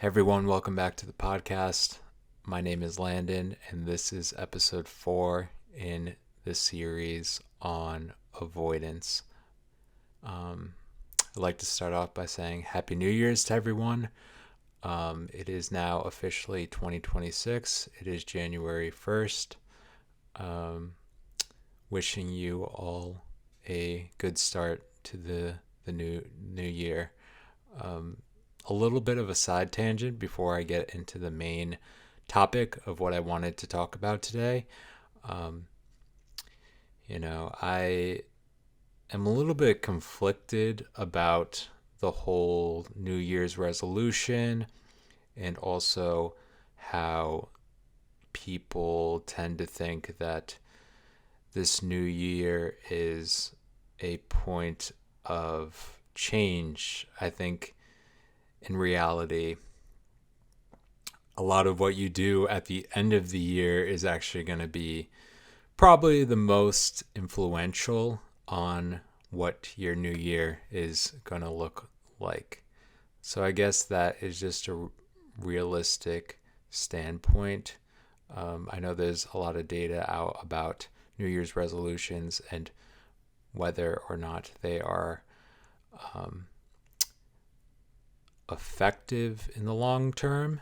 Hey everyone, welcome back to the podcast. My name is Landon, and this is episode 4 in the series on avoidance. I'd like to start off by saying Happy New Year's to everyone. It is now officially 2026. It is January 1st. Wishing you all a good start to the new year. A little bit of a side tangent before I get into the main topic of what I wanted to talk about today. I am a little bit conflicted about the whole New Year's resolution and also how people tend to think that this new year is a point of change. I think in reality, a lot of what you do at the end of the year is actually going to be probably the most influential on what your new year is going to look like. So I guess that is just a realistic standpoint. I know there's a lot of data out about New Year's resolutions and whether or not they are effective in the long term.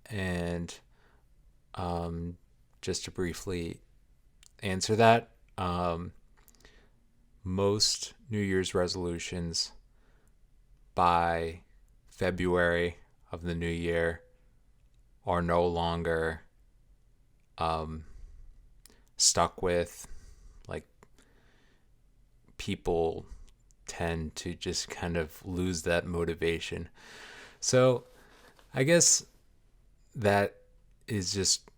And just to briefly answer that, most New Year's resolutions by February of the new year are no longer stuck with. Like, people tend to just kind of lose that motivation. So I guess that is just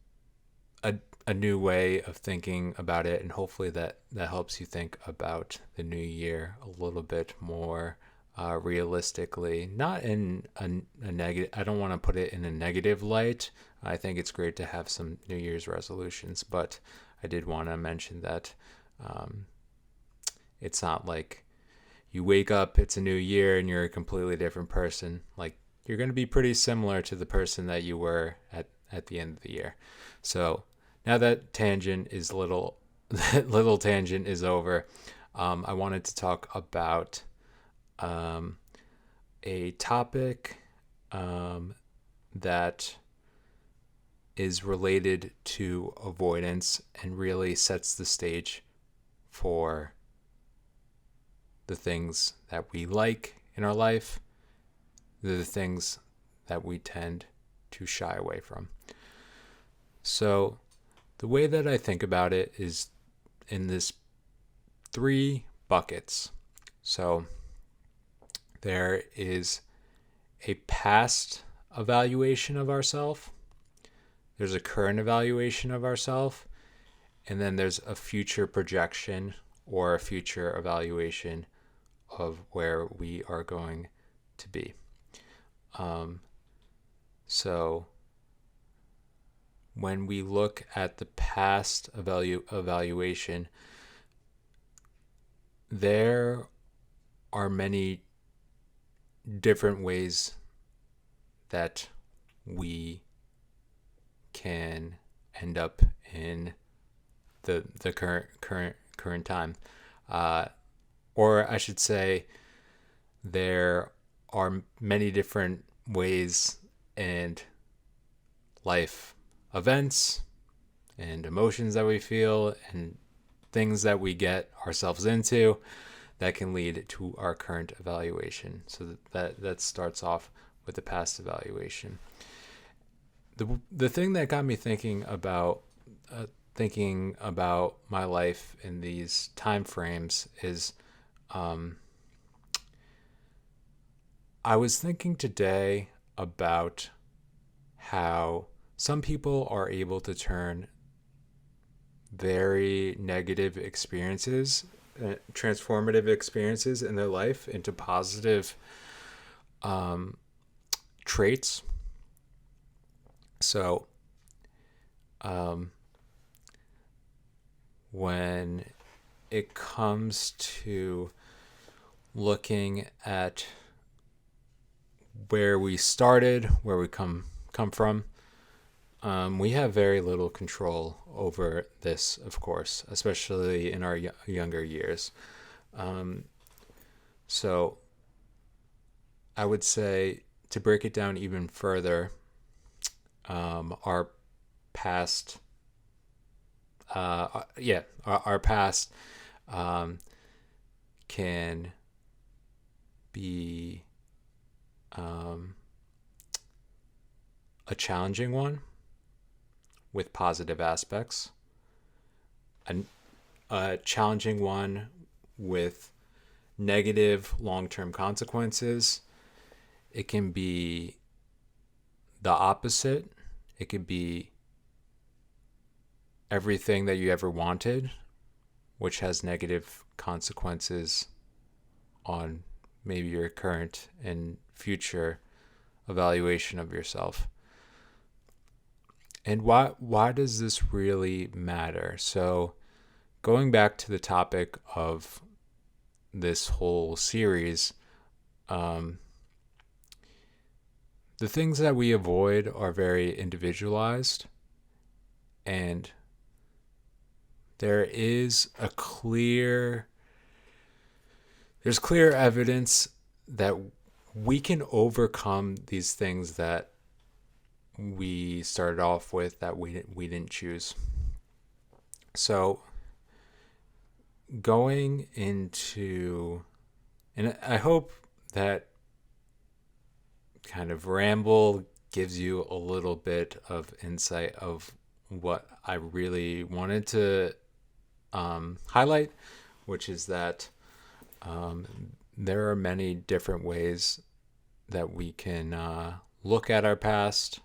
a new way of thinking about it, and hopefully that helps you think about the new year a little bit more realistically, not in a negative. I don't want to put it in a negative light. I think it's great to have some New Year's resolutions, but I did want to mention that it's not like you wake up, it's a new year, and you're a completely different person. Like, you're going to be pretty similar to the person that you were at the end of the year. So now that tangent is little tangent is over, I wanted to talk about a topic that is related to avoidance and really sets the stage for the things that we like in our life, the things that we tend to shy away from. So the way that I think about it is in this 3 buckets. So there is a past evaluation of ourselves, there's a current evaluation of ourselves, and then there's a future projection or a future evaluation of where we are going to be. So when we look at the past evaluation, there are many different ways that we can end up in the current time, or I should say, there are many different ways and life events and emotions that we feel and things that we get ourselves into that can lead to our current evaluation. So that starts off with the past evaluation. The thing that got me thinking about my life in these time frames is I was thinking today about how some people are able to turn very negative experiences, transformative experiences in their life into positive traits. So when it comes to looking at where we started, where we come from, we have very little control over this, of course, especially in our younger years. Um, so I would say, to break it down even further, our past, our past um, can be um, a challenging one with positive aspects, and a challenging one with negative long-term consequences. It can be the opposite. It could be everything that you ever wanted, which has negative consequences on maybe your current and future evaluation of yourself. And why does this really matter? So, going back to the topic of this whole series, um, the things that we avoid are very individualized, and there is there's clear evidence that we can overcome these things that we started off with, that we didn't choose. So going into, and I hope that kind of ramble gives you a little bit of insight of what I really wanted to highlight, which is that um, there are many different ways that we can look at our past,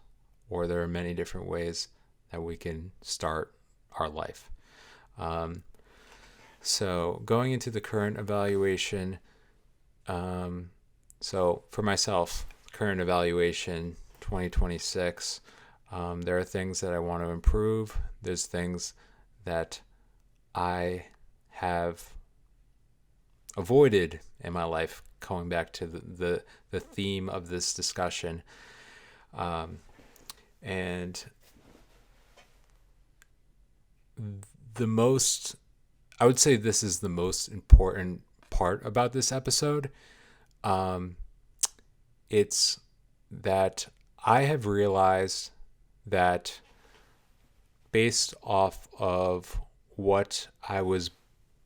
or there are many different ways that we can start our life. So going into the current evaluation, so for myself, current evaluation 2026, there are things that I want to improve. There's things that I have avoided in my life, going back to the theme of this discussion. And I would say this is the most important part about this episode. It's that I have realized that, based off of what I was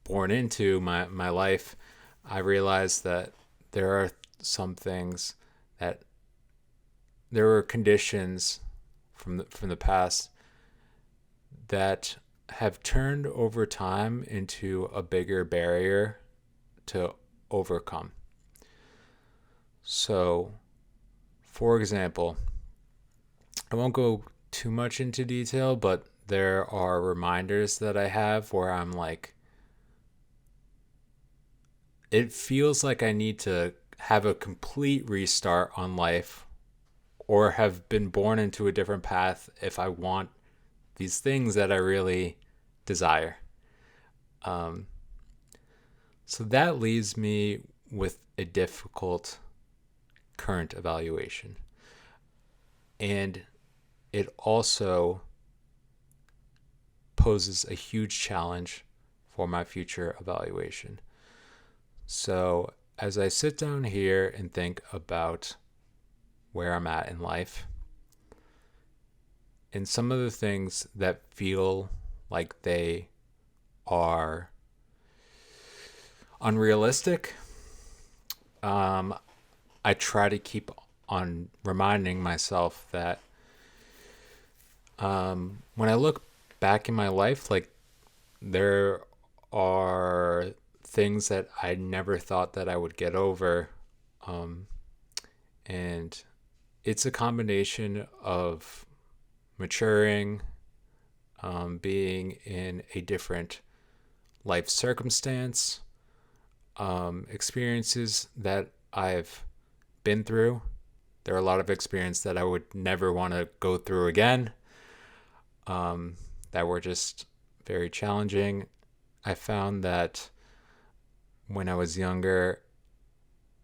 born into, my life, I realized that there are some things that there were conditions from the past that have turned over time into a bigger barrier to overcome. So, for example, I won't go too much into detail, but there are reminders that I have where I'm like, it feels like I need to have a complete restart on life, or have been born into a different path if I want these things that I really desire. So that leaves me with a difficult current evaluation. And it also poses a huge challenge for my future evaluation. So as I sit down here and think about where I'm at in life, and some of the things that feel like they are unrealistic, I try to keep on reminding myself that when I look back in my life, like, there are things that I never thought that I would get over. And it's a combination of maturing, being in a different life circumstance, experiences that I've been through. There are a lot of experiences that I would never want to go through again, that were just very challenging. I found that when I was younger,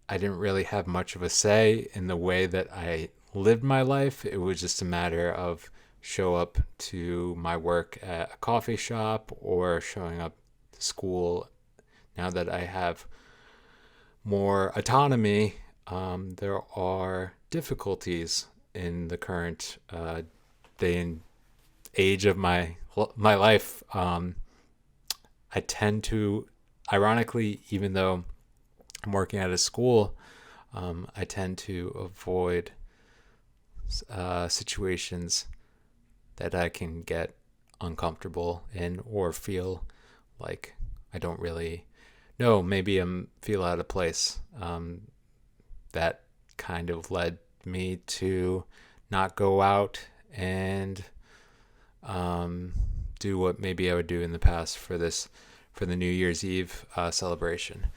I didn't really have much of a say in the way that I lived my life. It was just a matter of show up to my work at a coffee shop or showing up to school. Now that I have more autonomy, there are difficulties in the current day and age of my life. I tend to, ironically, even though I'm working at a school, I tend to avoid situations that I can get uncomfortable in or feel like I don't really know. Maybe I'm feel out of place. That kind of led me to not go out and do what maybe I would do in the past for the New Year's Eve celebration.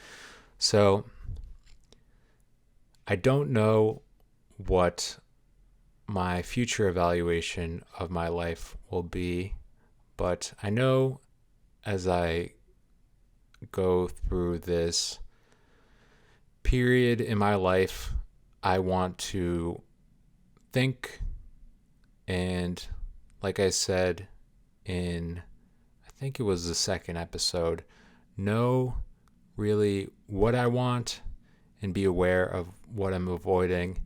So I don't know what my future evaluation of my life will be, but I know as I go through this period in my life, I want to think and, like I said in, I think it was the second episode, know really what I want and be aware of what I'm avoiding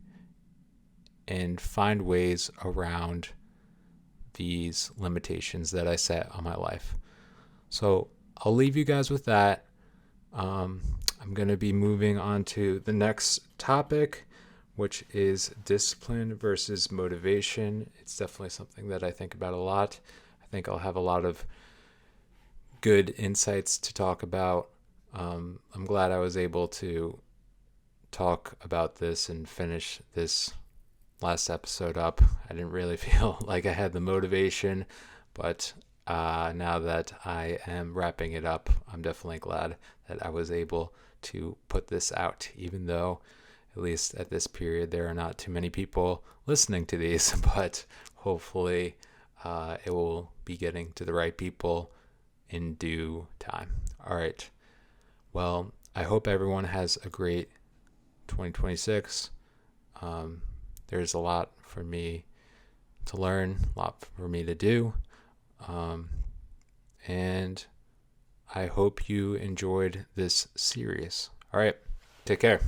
and find ways around these limitations that I set on my life. So I'll leave you guys with that. I'm going to be moving on to the next topic, which is discipline versus motivation. It's definitely something that I think about a lot. I think I'll have a lot of good insights to talk about. I'm glad I was able to talk about this and finish this last episode up. I didn't really feel like I had the motivation, but now that I am wrapping it up, I'm definitely glad that I was able to put this out, even though at least at this period there are not too many people listening to these, but hopefully it will be getting to the right people in due time. All right. Well, I hope everyone has a great 2026. There's a lot for me to learn, a lot for me to do. And I hope you enjoyed this series. All right. Take care.